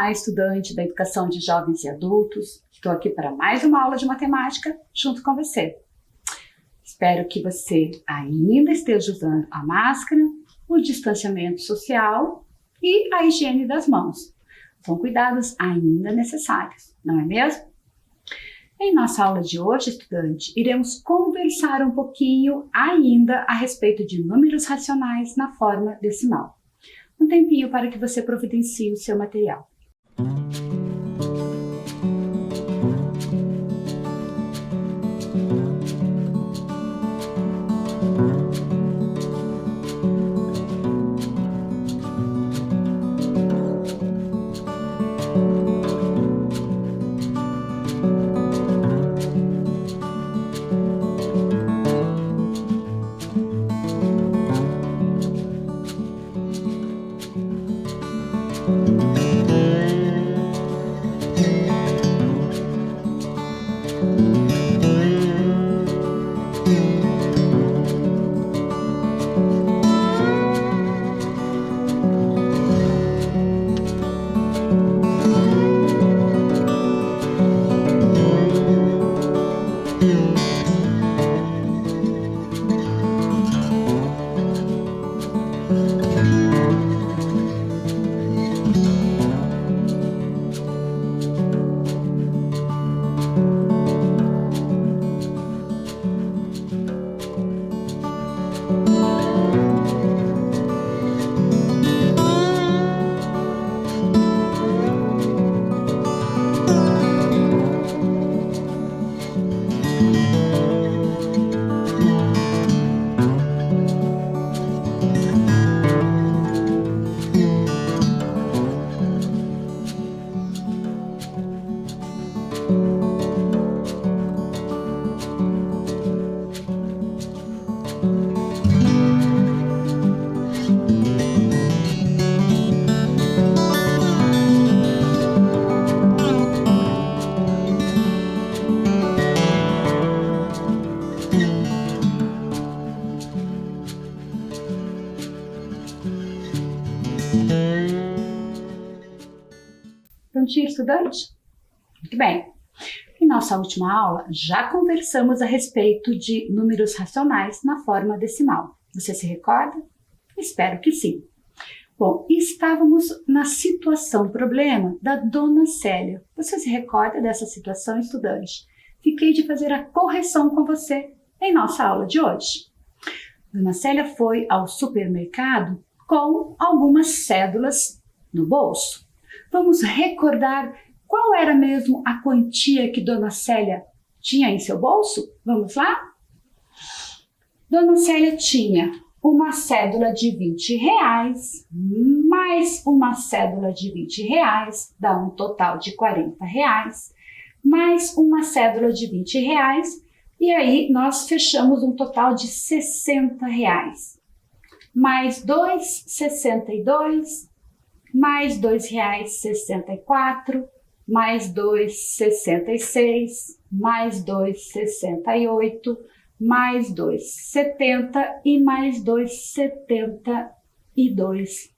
Olá, estudante da educação de jovens e adultos. Estou aqui para mais uma aula de matemática junto com você. Espero que você ainda esteja usando a máscara, o distanciamento social e a higiene das mãos. São cuidados ainda necessários, não é mesmo? Em nossa aula de hoje, estudante, iremos conversar um pouquinho ainda a respeito de números racionais na forma decimal. Um tempinho para que você providencie o seu material. Prontinho, estudante? Muito bem. Em nossa última aula, já conversamos a respeito de números racionais na forma decimal. Você se recorda? Espero que sim. Bom, estávamos na situação problema da Dona Célia. Você se recorda dessa situação, estudante? Fiquei de fazer a correção com você em nossa aula de hoje. Dona Célia foi ao supermercado com algumas cédulas no bolso. Vamos recordar qual era mesmo a quantia que Dona Célia tinha em seu bolso? Vamos lá? Dona Célia tinha uma cédula de R$20, mais uma cédula de R$20, dá um total de R$40, mais uma cédula de R$20, e aí nós fechamos um total de R$60, mais 2,62, mais R$2,64, mais 2,66, mais 2,68, mais 2,70 e mais R$2,72.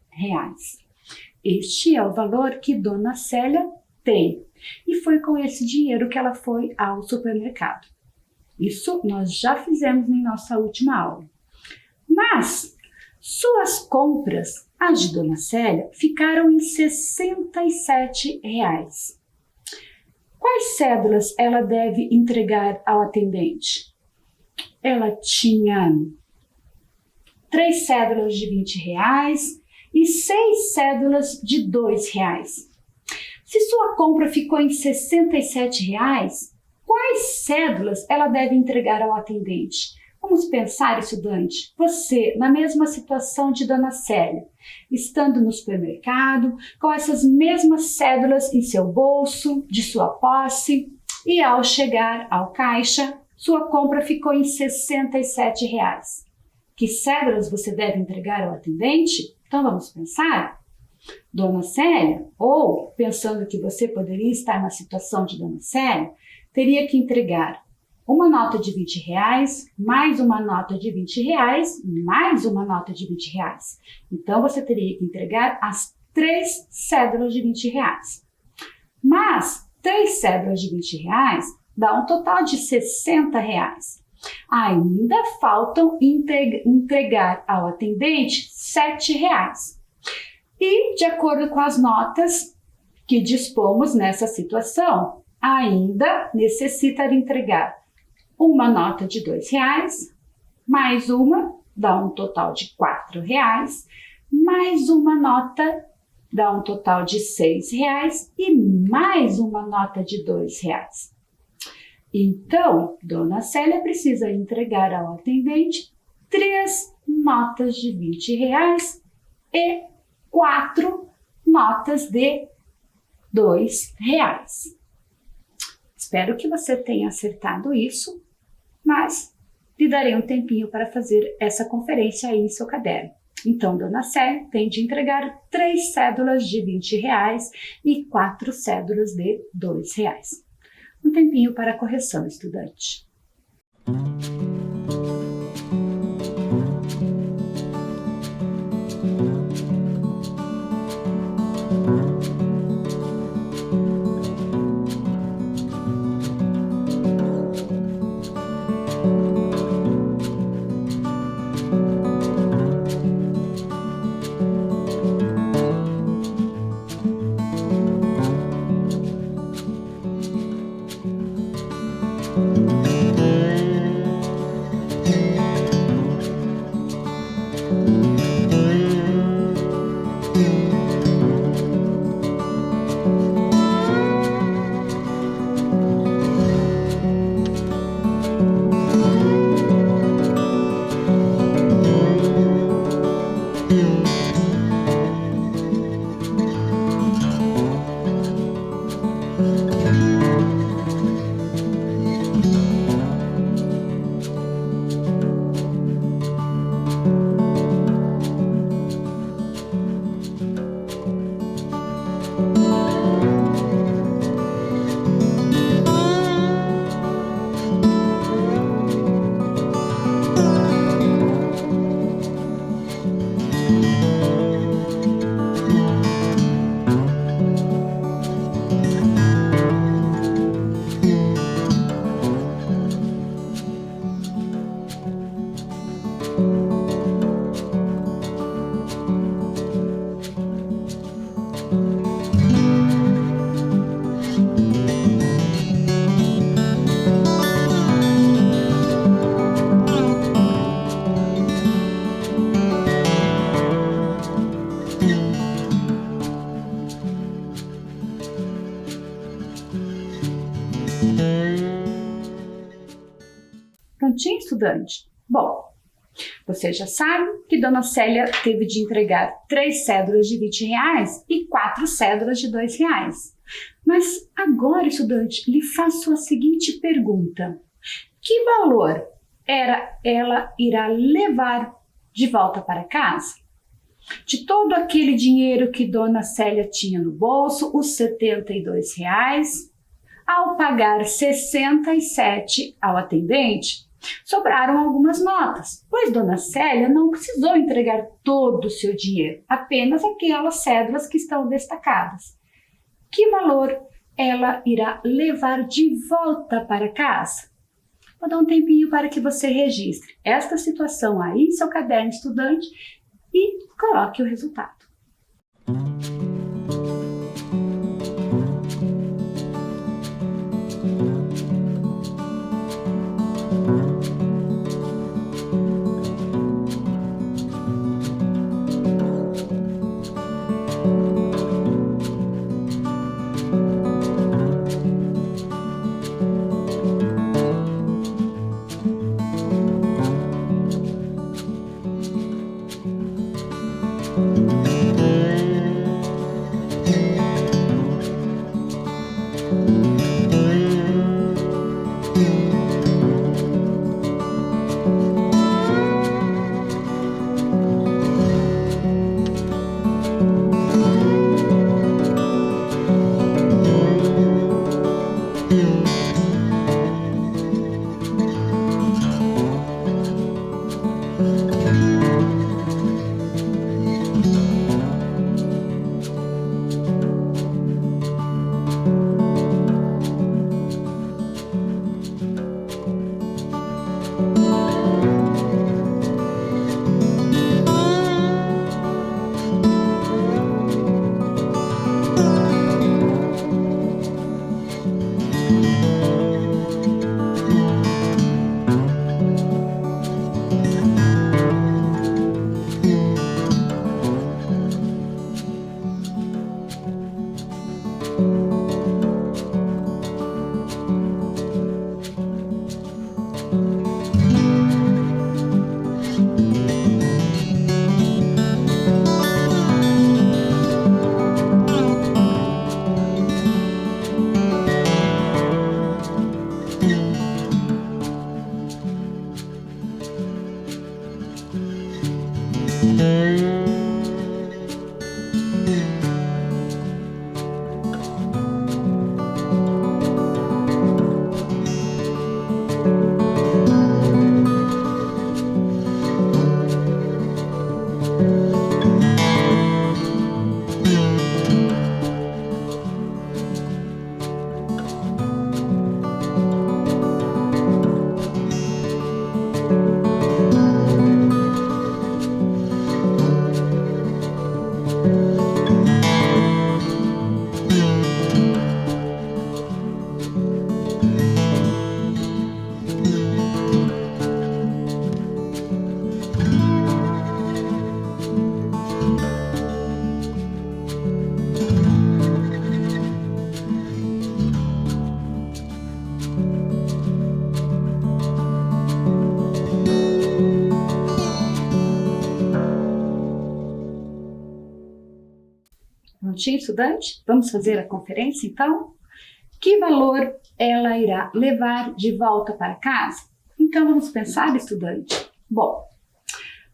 Este é o valor que Dona Célia tem. E foi com esse dinheiro que ela foi ao supermercado. Isso nós já fizemos em nossa última aula. Mas suas compras, as de Dona Célia, ficaram em R$67. Quais cédulas ela deve entregar ao atendente? Ela tinha 3 cédulas de R$20 e 6 cédulas de R$2. Se sua compra ficou em R$67, quais cédulas ela deve entregar ao atendente? Vamos pensar, estudante, você na mesma situação de Dona Célia, estando no supermercado, com essas mesmas cédulas em seu bolso, de sua posse, e ao chegar ao caixa, sua compra ficou em R$67. Que cédulas você deve entregar ao atendente? Então vamos pensar? Dona Célia, ou pensando que você poderia estar na situação de Dona Célia, teria que entregar uma nota de R$20, mais uma nota de R$20, mais uma nota de R$20. Então, você teria que entregar as 3 cédulas de R$ 20. Mas 3 cédulas de R$ 20 dá um total de R$ 60. Ainda faltam entregar ao atendente R$ 7. E, de acordo com as notas que dispomos nessa situação, ainda necessita de entregar uma nota de R$ 2, mais uma, dá um total de R$ 4, mais uma nota, dá um total de R$ 6 e mais uma nota de R$ 2. Então, Dona Célia precisa entregar ao atendente 3 notas de R$ 20 e 4 notas de R$ 2. Espero que você tenha acertado isso, mas lhe darei um tempinho para fazer essa conferência aí em seu caderno. Então, Dona Célia tem de entregar 3 cédulas de R$ 20 e 4 cédulas de R$ 2. Um tempinho para a correção, estudante. Prontinho, estudante? Bom, você já sabe que Dona Célia teve de entregar 3 cédulas de R$ 20 e 4 cédulas de R$ 2. Mas agora, estudante, lhe faço a seguinte pergunta. Que valor ela irá levar de volta para casa? De todo aquele dinheiro que Dona Célia tinha no bolso, os R$ 72, ao pagar 67 ao atendente, sobraram algumas notas, pois Dona Célia não precisou entregar todo o seu dinheiro, apenas aquelas cédulas que estão destacadas. Que valor ela irá levar de volta para casa? Vou dar um tempinho para que você registre esta situação aí em seu caderno, estudante, e coloque o resultado. prontinho, estudante? Vamos fazer a conferência, então? Que valor ela irá levar de volta para casa? Então, vamos pensar, estudante? Bom,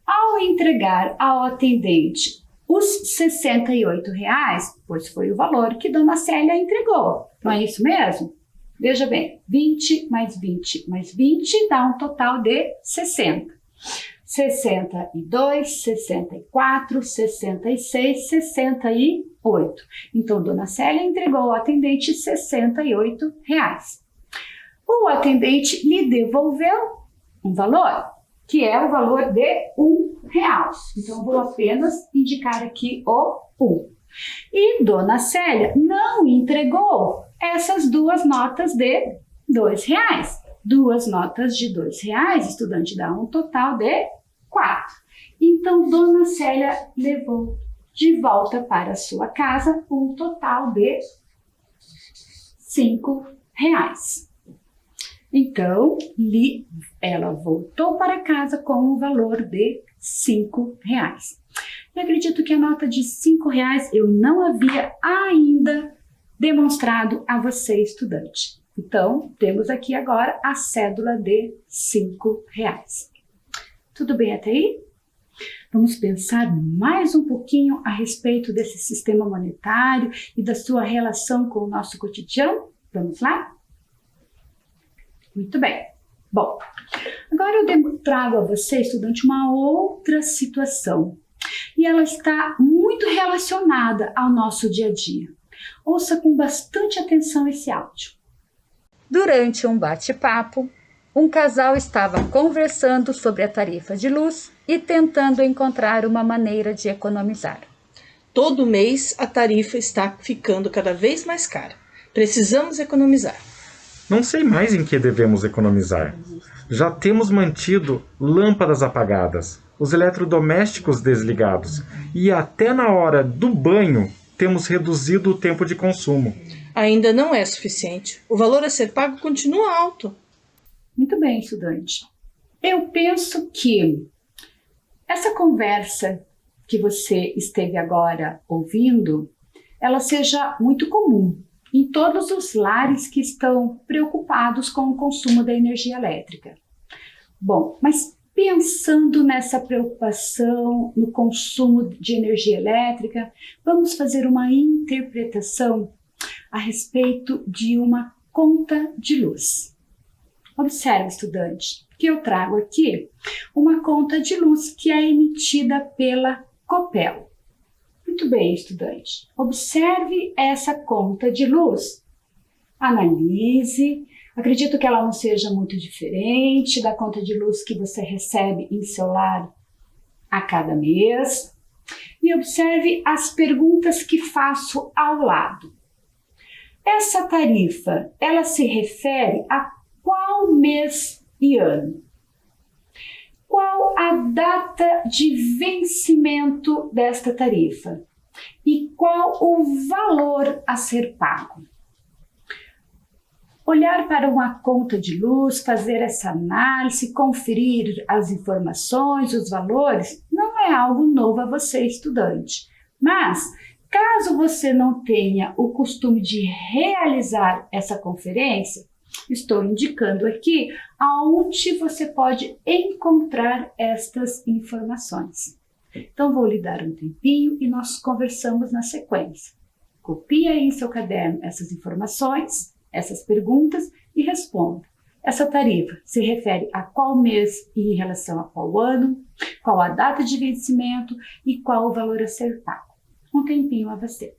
ao entregar ao atendente os R$ 68, pois foi o valor que Dona Célia entregou, não é isso mesmo? Veja bem, 20 mais 20 mais 20 dá um total de 60. 62, 64, 66, 68. Então, Dona Célia entregou ao atendente R$ 68. O atendente lhe devolveu um valor, que é o valor de R$ 1. Então, vou apenas indicar aqui o 1. E Dona Célia não entregou essas duas notas de R$ 2. Duas notas de R$ 2, estudante, dá um total de 4. Então, Dona Célia levou de volta para sua casa um total de R$ 5. Então, ela voltou para casa com o valor de R$ 5. Eu acredito que a nota de R$ 5 eu não havia ainda demonstrado a você, estudante. Então, temos aqui agora a cédula de R$ 5. Tudo bem até aí? Vamos pensar mais um pouquinho a respeito desse sistema monetário e da sua relação com o nosso cotidiano? Vamos lá? Muito bem. Bom, agora eu trago a você, estudante, uma outra situação. E ela está muito relacionada ao nosso dia a dia. Ouça com bastante atenção esse áudio. Durante um bate-papo, um casal estava conversando sobre a tarifa de luz e tentando encontrar uma maneira de economizar. Todo mês a tarifa está ficando cada vez mais cara. Precisamos economizar. Não sei mais em que devemos economizar. Já temos mantido lâmpadas apagadas, os eletrodomésticos desligados e até na hora do banho temos reduzido o tempo de consumo. Ainda não é suficiente. O valor a ser pago continua alto. Muito bem, estudante. Eu penso que essa conversa que você esteve agora ouvindo, ela seja muito comum em todos os lares que estão preocupados com o consumo da energia elétrica. Bom, mas pensando nessa preocupação no consumo de energia elétrica, vamos fazer uma interpretação a respeito de uma conta de luz. Observe, estudante, que eu trago aqui uma conta de luz que é emitida pela Copel. Muito bem, estudante. Observe essa conta de luz. Analise. Acredito que ela não seja muito diferente da conta de luz que você recebe em seu lar a cada mês. E observe as perguntas que faço ao lado. Essa tarifa, ela se refere a qual mês e ano? Qual a data de vencimento desta tarifa? E qual o valor a ser pago? Olhar para uma conta de luz, fazer essa análise, conferir as informações, os valores, não é algo novo a você, estudante. Mas, caso você não tenha o costume de realizar essa conferência, estou indicando aqui aonde você pode encontrar estas informações. Então, vou lhe dar um tempinho e nós conversamos na sequência. Copie aí em seu caderno essas informações, essas perguntas e responda. Essa tarifa se refere a qual mês e em relação a qual ano, qual a data de vencimento e qual o valor a ser pago. Um tempinho a você.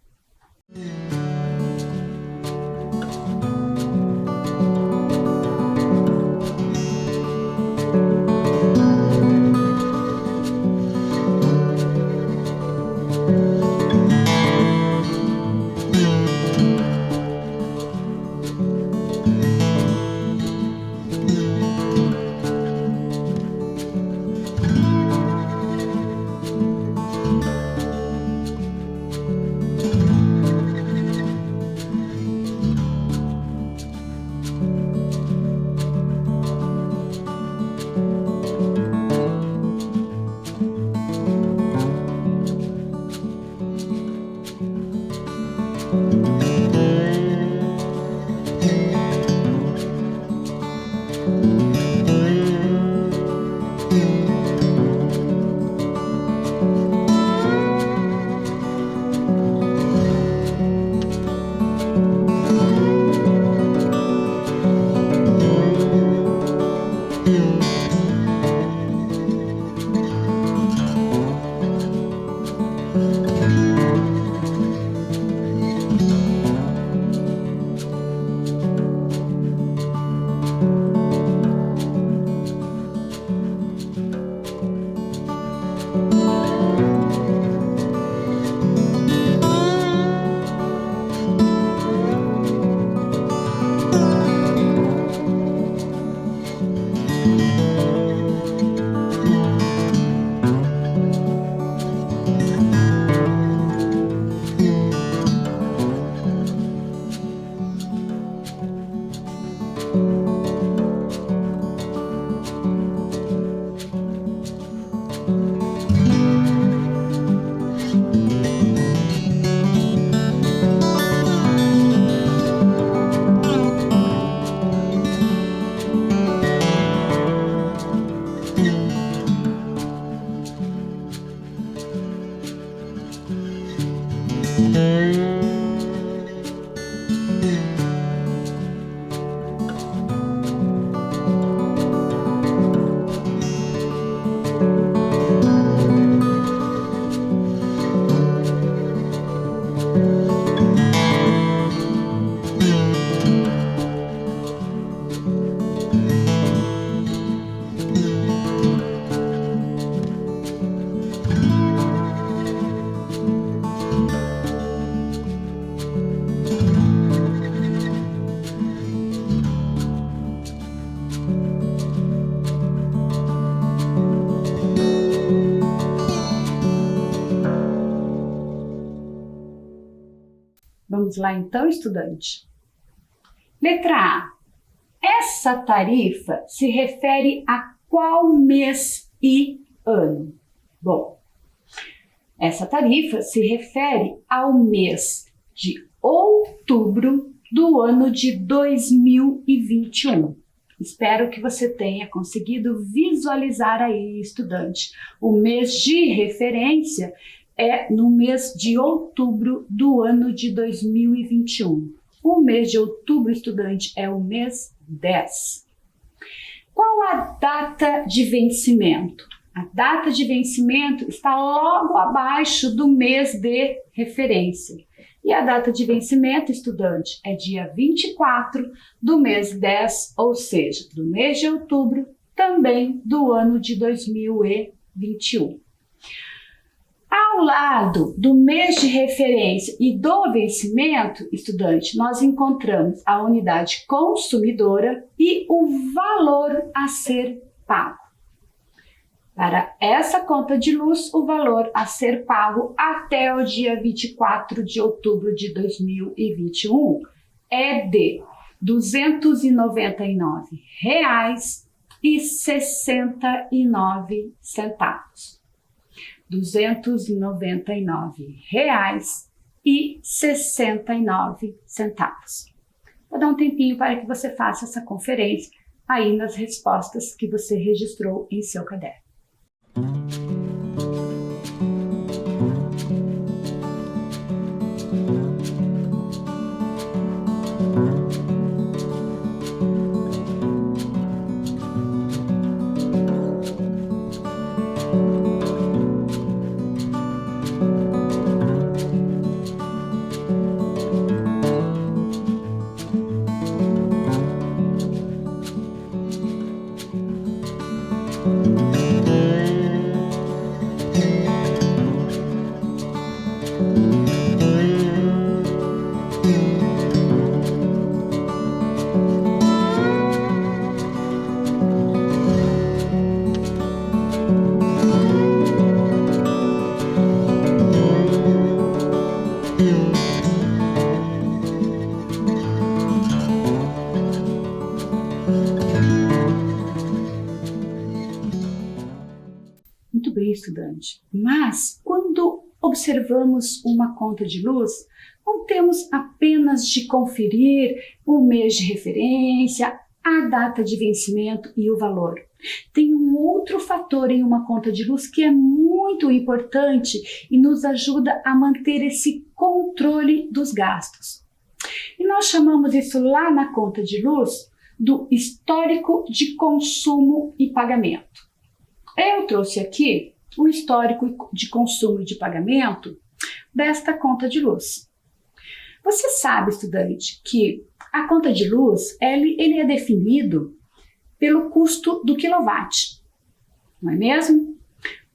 Vamos lá então, estudante. Letra A. Essa tarifa se refere a qual mês e ano? Bom, essa tarifa se refere ao mês de outubro do ano de 2021. Espero que você tenha conseguido visualizar aí, estudante. O mês de referência é no mês de outubro do ano de 2021. O mês de outubro, estudante, é o mês 10. Qual a data de vencimento? A data de vencimento está logo abaixo do mês de referência. E a data de vencimento, estudante, é dia 24 do mês 10, ou seja, do mês de outubro, também do ano de 2021. Ao lado do mês de referência e do vencimento, estudante, nós encontramos a unidade consumidora e o valor a ser pago. Para essa conta de luz, o valor a ser pago até o dia 24 de outubro de 2021 é de R$ 299,69. R$ 299,69. Vou dar um tempinho para que você faça essa conferência aí nas respostas que você registrou em seu caderno. Muito bem, estudante. Mas, quando observamos uma conta de luz, não temos apenas de conferir o mês de referência, a data de vencimento e o valor. Tem um outro fator em uma conta de luz que é muito importante e nos ajuda a manter esse controle dos gastos. E nós chamamos isso lá na conta de luz do histórico de consumo e pagamento. Eu trouxe aqui o histórico de consumo e de pagamento desta conta de luz. Você sabe, estudante, que a conta de luz ele é definido pelo custo do quilowatt, não é mesmo?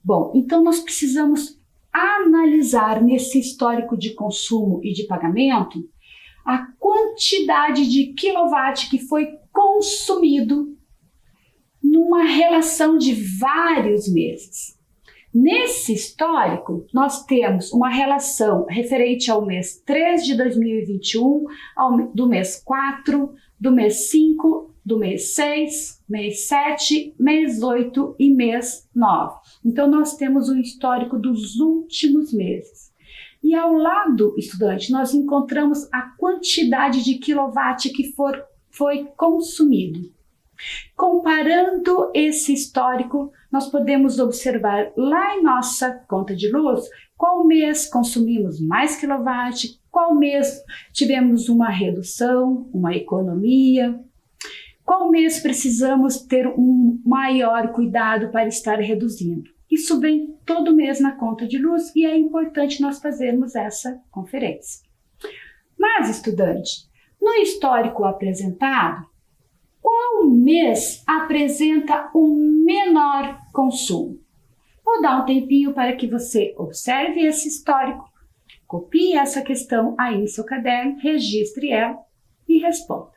Bom, então nós precisamos analisar nesse histórico de consumo e de pagamento a quantidade de quilowatt que foi consumido numa relação de vários meses. Nesse histórico, nós temos uma relação referente ao mês 3 de 2021, do mês 4, do mês 5, do mês 6, mês 7, mês 8 e mês 9. Então, nós temos um histórico dos últimos meses. E ao lado, estudante, nós encontramos a quantidade de quilowatt que foi consumido. Comparando esse histórico, nós podemos observar lá em nossa conta de luz qual mês consumimos mais quilowatt, qual mês tivemos uma redução, uma economia, qual mês precisamos ter um maior cuidado para estar reduzindo. Isso vem todo mês na conta de luz e é importante nós fazermos essa conferência. Mas, estudante, no histórico apresentado, qual mês apresenta o menor consumo? Vou dar um tempinho para que você observe esse histórico, copie essa questão aí em seu caderno, registre ela e responda.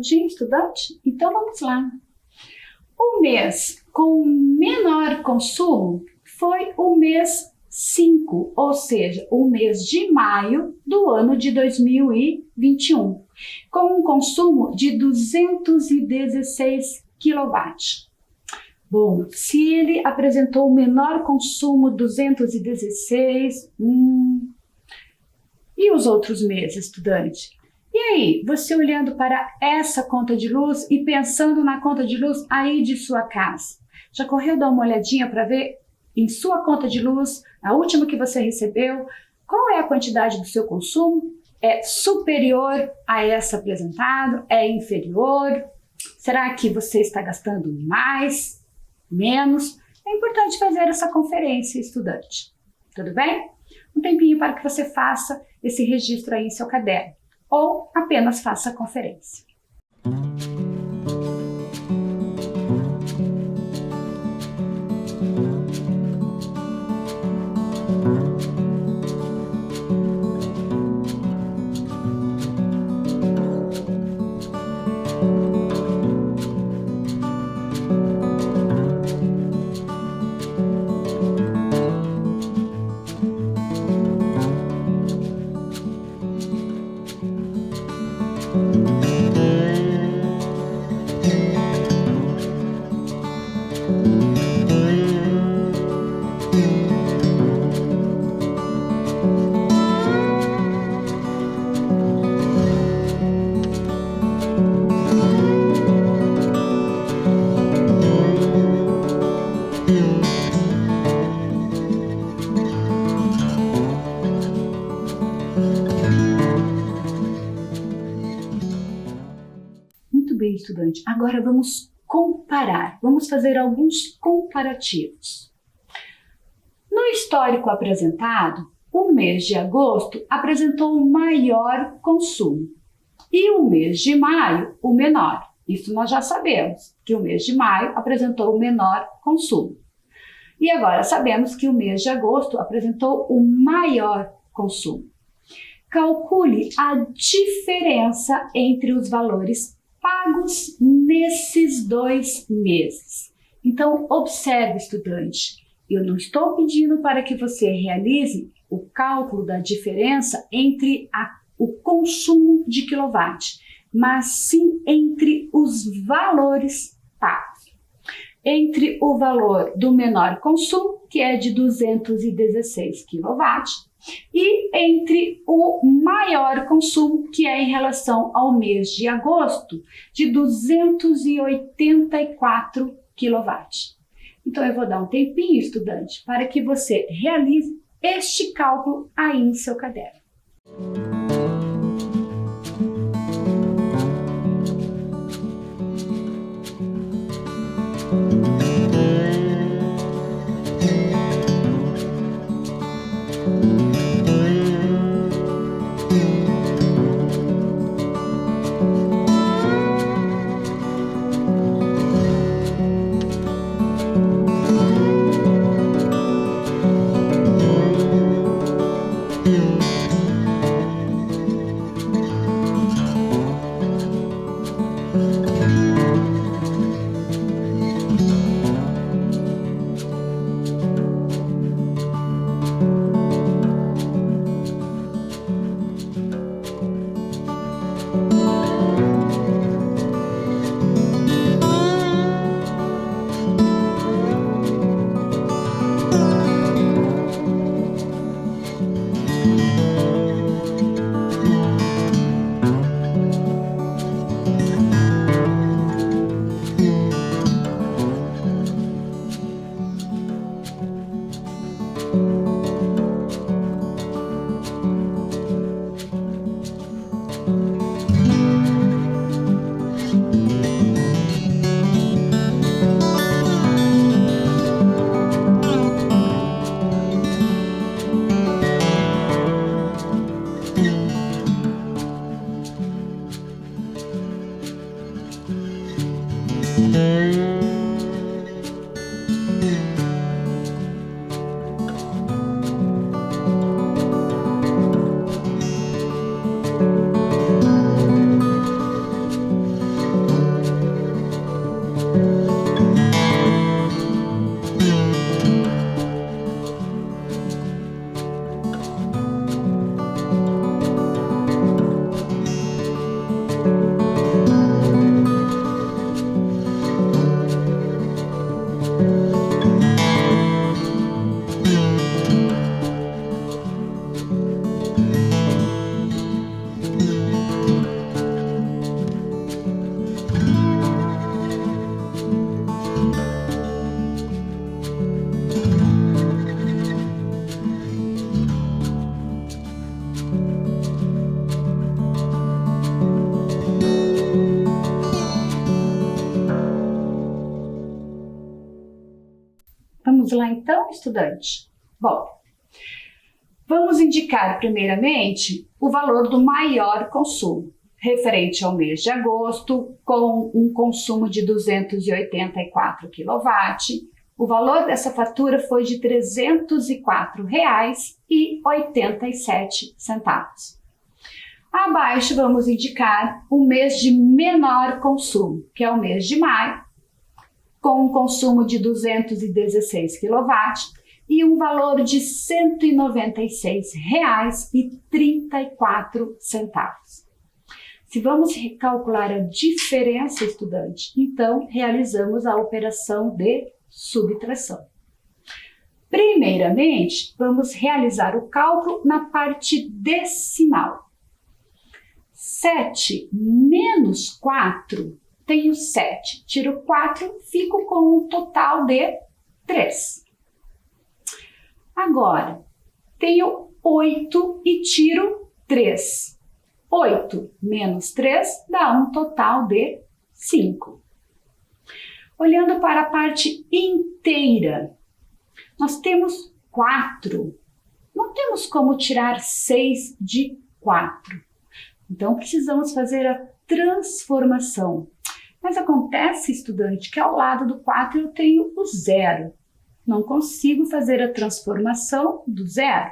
Prontinho, estudante? Então vamos lá. O mês com menor consumo foi o mês 5, ou seja, o mês de maio do ano de 2021, com um consumo de 216 kW. Bom, se ele apresentou o menor consumo, 216, e os outros meses, estudante? E aí, você olhando para essa conta de luz e pensando na conta de luz aí de sua casa, já correu dar uma olhadinha para ver em sua conta de luz, a última que você recebeu, qual é a quantidade do seu consumo? É superior a essa apresentada? É inferior? Será que você está gastando mais? Menos? É importante fazer essa conferência, estudante. Tudo bem? Um tempinho para que você faça esse registro aí em seu caderno. ou apenas faça a conferência. Muito bem, estudante. Agora vamos comparar. Vamos fazer alguns comparativos. No histórico apresentado, o mês de agosto apresentou o maior consumo e o mês de maio o menor. Isso nós já sabemos, que o mês de maio apresentou o menor consumo. E agora sabemos que o mês de agosto apresentou o maior consumo. Calcule a diferença entre os valores pagos nesses 2 meses. Então, observe, estudante, eu não estou pedindo para que você realize o cálculo da diferença entre o consumo de quilowatt, mas sim entre os valores pagos. Entre o valor do menor consumo, que é de 216 kW, e entre o maior consumo, que é em relação ao mês de agosto, de 284 kW. Então, eu vou dar um tempinho, estudante, para que você realize este cálculo aí em seu caderno. Vamos lá então, estudante? Bom, Vamos indicar primeiramente o valor do maior consumo, referente ao mês de agosto, com um consumo de 284 kW. O valor dessa fatura foi de R$ 304,87. Abaixo vamos indicar o mês de menor consumo, que é o mês de maio, com um consumo de 216 kW e um valor de R$ 196,34. Se vamos calcular a diferença, estudante, então realizamos a operação de subtração. Primeiramente, vamos realizar o cálculo na parte decimal. 7 menos 4, tenho 7, tiro 4, fico com um total de 3. Agora, tenho 8 e tiro 3. 8 menos 3 dá um total de 5. Olhando para a parte inteira, nós temos 4. Não temos como tirar 6 de 4. Então, precisamos fazer a transformação. Mas acontece, estudante, que ao lado do 4 eu tenho o 0. Não consigo fazer a transformação do 0.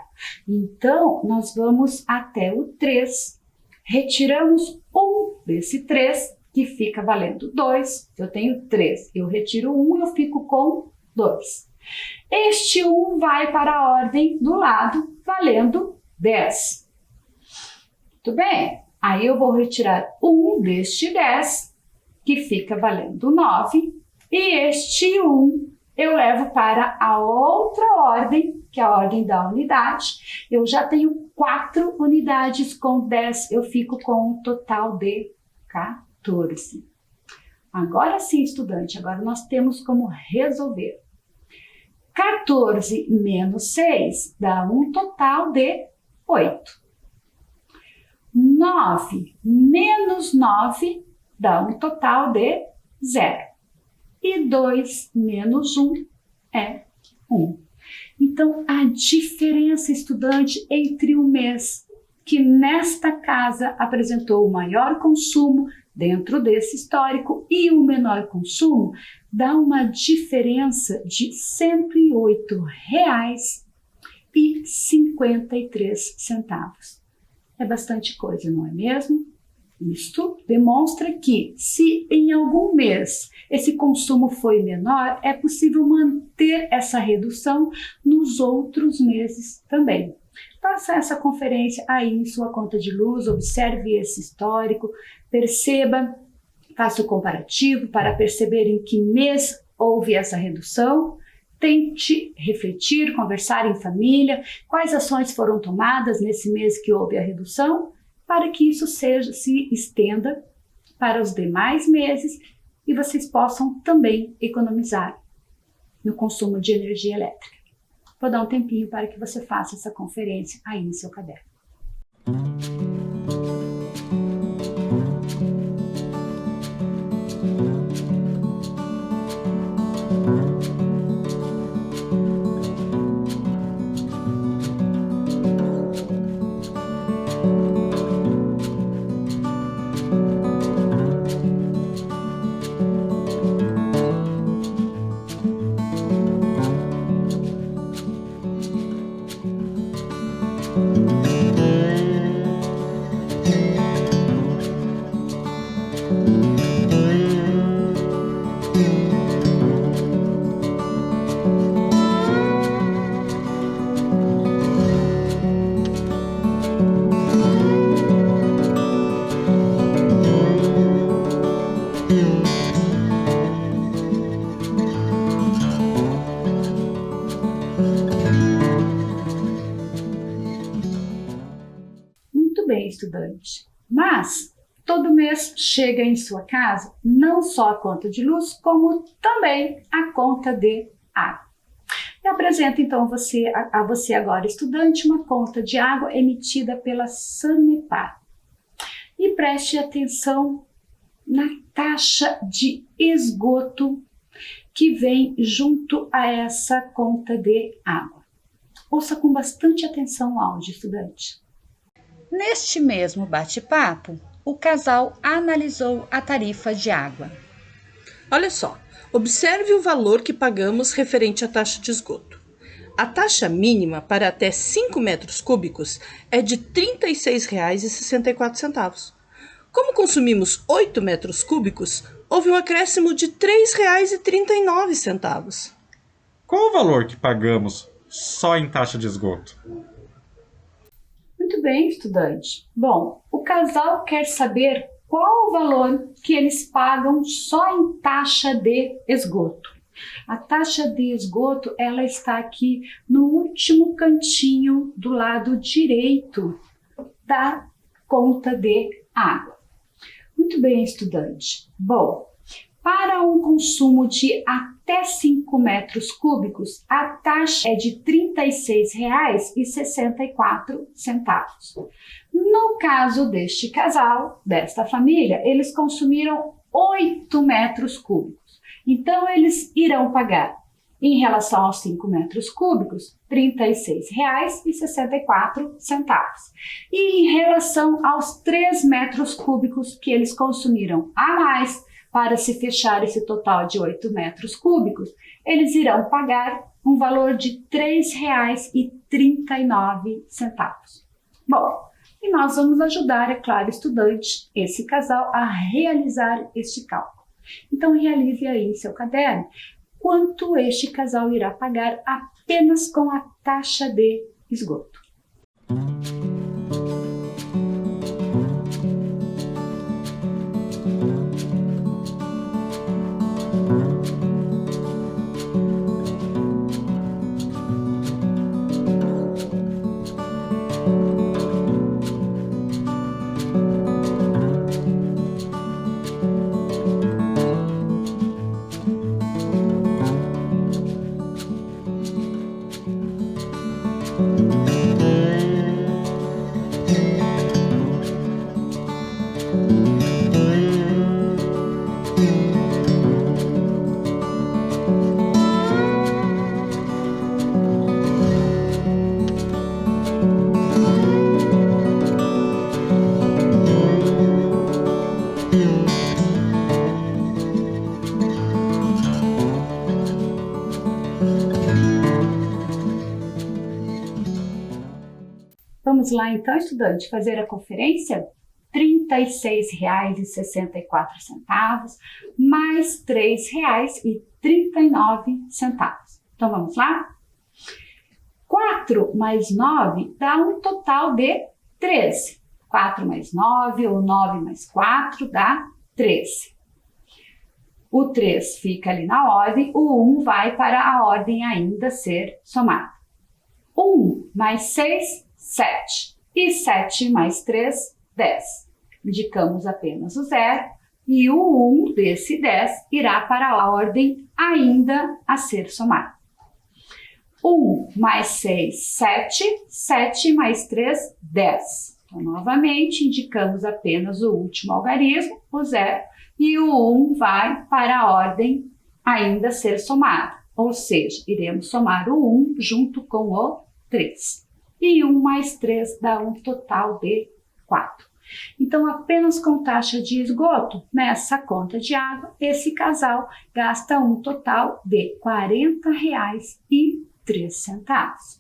Então, nós vamos até o 3. Retiramos 1 desse 3, que fica valendo 2. Eu tenho 3. Eu retiro 1 e eu fico com 2. Este 1 vai para a ordem do lado, valendo 10. Muito bem. Aí eu vou retirar 1 deste 10, que fica valendo 9. E este 1 eu levo para a outra ordem, que é a ordem da unidade. Eu já tenho 4 unidades com 10, eu fico com um total de 14. Agora sim, estudante, agora nós temos como resolver. 14 menos 6 dá um total de 8. 9 menos 9 dá um total de 0. E 2 menos 1 é 1. Então, a diferença, estudante, entre o mês que nesta casa apresentou o maior consumo dentro desse histórico e o menor consumo, dá uma diferença de R$ 108,53. É bastante coisa, não é mesmo? Isto demonstra que, se em algum mês esse consumo foi menor, é possível manter essa redução nos outros meses também. Faça essa conferência aí em sua conta de luz, observe esse histórico, perceba, faça o comparativo para perceber em que mês houve essa redução. Tente refletir, conversar em família, quais ações foram tomadas nesse mês que houve a redução, para que isso se estenda para os demais meses e vocês possam também economizar no consumo de energia elétrica. Vou dar um tempinho para que você faça essa conferência aí no seu caderno. Muito bem, estudante. Mas todo mês chega em sua casa não só a conta de luz, como também a conta de água. Eu apresento então a você agora, estudante, uma conta de água emitida pela Sanepar. E preste atenção na taxa de esgoto que vem junto a essa conta de água. Ouça com bastante atenção o áudio, estudante. Neste mesmo bate-papo, o casal analisou a tarifa de água. Olha só, observe o valor que pagamos referente à taxa de esgoto. A taxa mínima para até 5 metros cúbicos é de R$ 36,64. Como consumimos 8 metros cúbicos, houve um acréscimo de R$ 3,39. Qual o valor que pagamos só em taxa de esgoto? Muito bem, estudante. Bom, o casal quer saber qual o valor que eles pagam só em taxa de esgoto. A taxa de esgoto, ela está aqui no último cantinho do lado direito da conta de água. Muito bem, estudante. Bom, para um consumo de até 5 metros cúbicos, a taxa é de R$ 36,64. No caso deste casal, desta família, eles consumiram 8 metros cúbicos. Então, eles irão pagar, em relação aos 5 metros cúbicos, R$ 36,64. E em relação aos 3 metros cúbicos que eles consumiram a mais, para se fechar esse total de 8 metros cúbicos, eles irão pagar um valor de R$ 3,39. Bom, e nós vamos ajudar, é claro, estudante, esse casal, a realizar este cálculo. Então, realize aí em seu caderno quanto este casal irá pagar apenas com a taxa de esgoto. Vamos lá então, estudante, fazer a conferência? R$ 36,64 mais R$ 3,39. Então vamos lá? 4 mais 9 dá um total de 13. 4 mais 9 ou 9 mais 4 dá 13. O 3 fica ali na ordem, o 1 vai para a ordem ainda ser somada. 1 mais 6, 7. E 7 mais 3, 10. Indicamos apenas o 0 e o 1 desse 10 irá para a ordem ainda a ser somada. 1 mais 6, 7. 7 mais 3, 10. Então, novamente, indicamos apenas o último algarismo, o 0, e o 1 vai para a ordem ainda a ser somada. Ou seja, iremos somar o 1 junto com o 3. E 1 mais 3 dá um total de 4. Então, apenas com taxa de esgoto, nessa conta de água, esse casal gasta um total de R$ 40,03.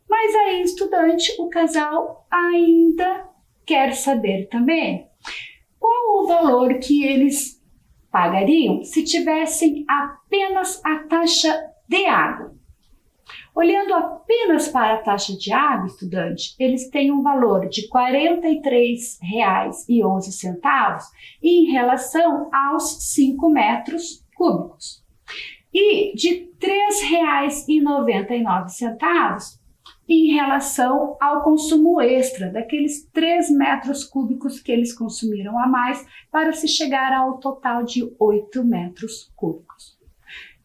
Mas aí, estudante, o casal ainda quer saber também qual o valor que eles pagariam se tivessem apenas a taxa de água. Olhando apenas para a taxa de água, estudante, eles têm um valor de R$ 43,11 em relação aos 5 metros cúbicos e de R$ 3,99 em relação ao consumo extra, daqueles 3 metros cúbicos que eles consumiram a mais para se chegar ao total de 8 metros cúbicos.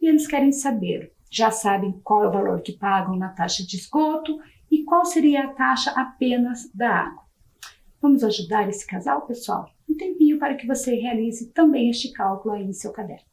E eles querem saber, já sabem qual é o valor que pagam na taxa de esgoto e qual seria a taxa apenas da água. Vamos ajudar esse casal, pessoal? Um tempinho para que você realize também este cálculo aí em seu caderno.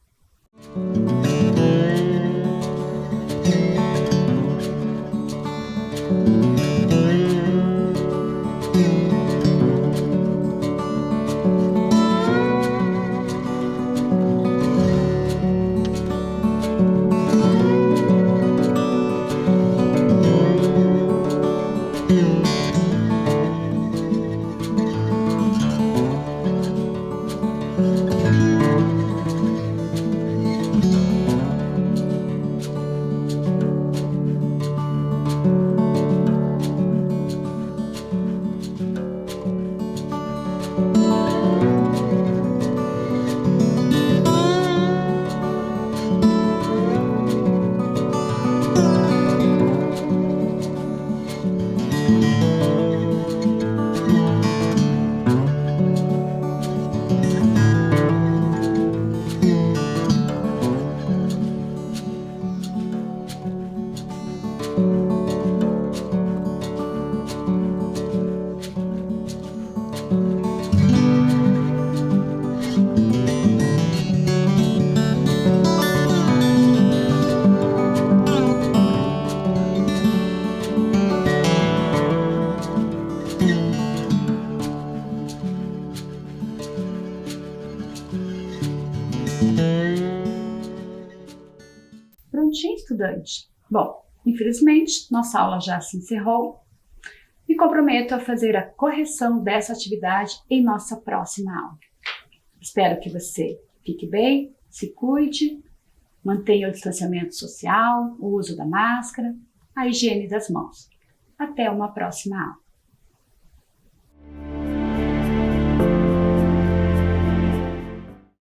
Prontinho, estudante? Bom, infelizmente, nossa aula já se encerrou. Me comprometo a fazer a correção dessa atividade em nossa próxima aula. Espero que você fique bem, se cuide, mantenha o distanciamento social, o uso da máscara, a higiene das mãos. Até uma próxima aula.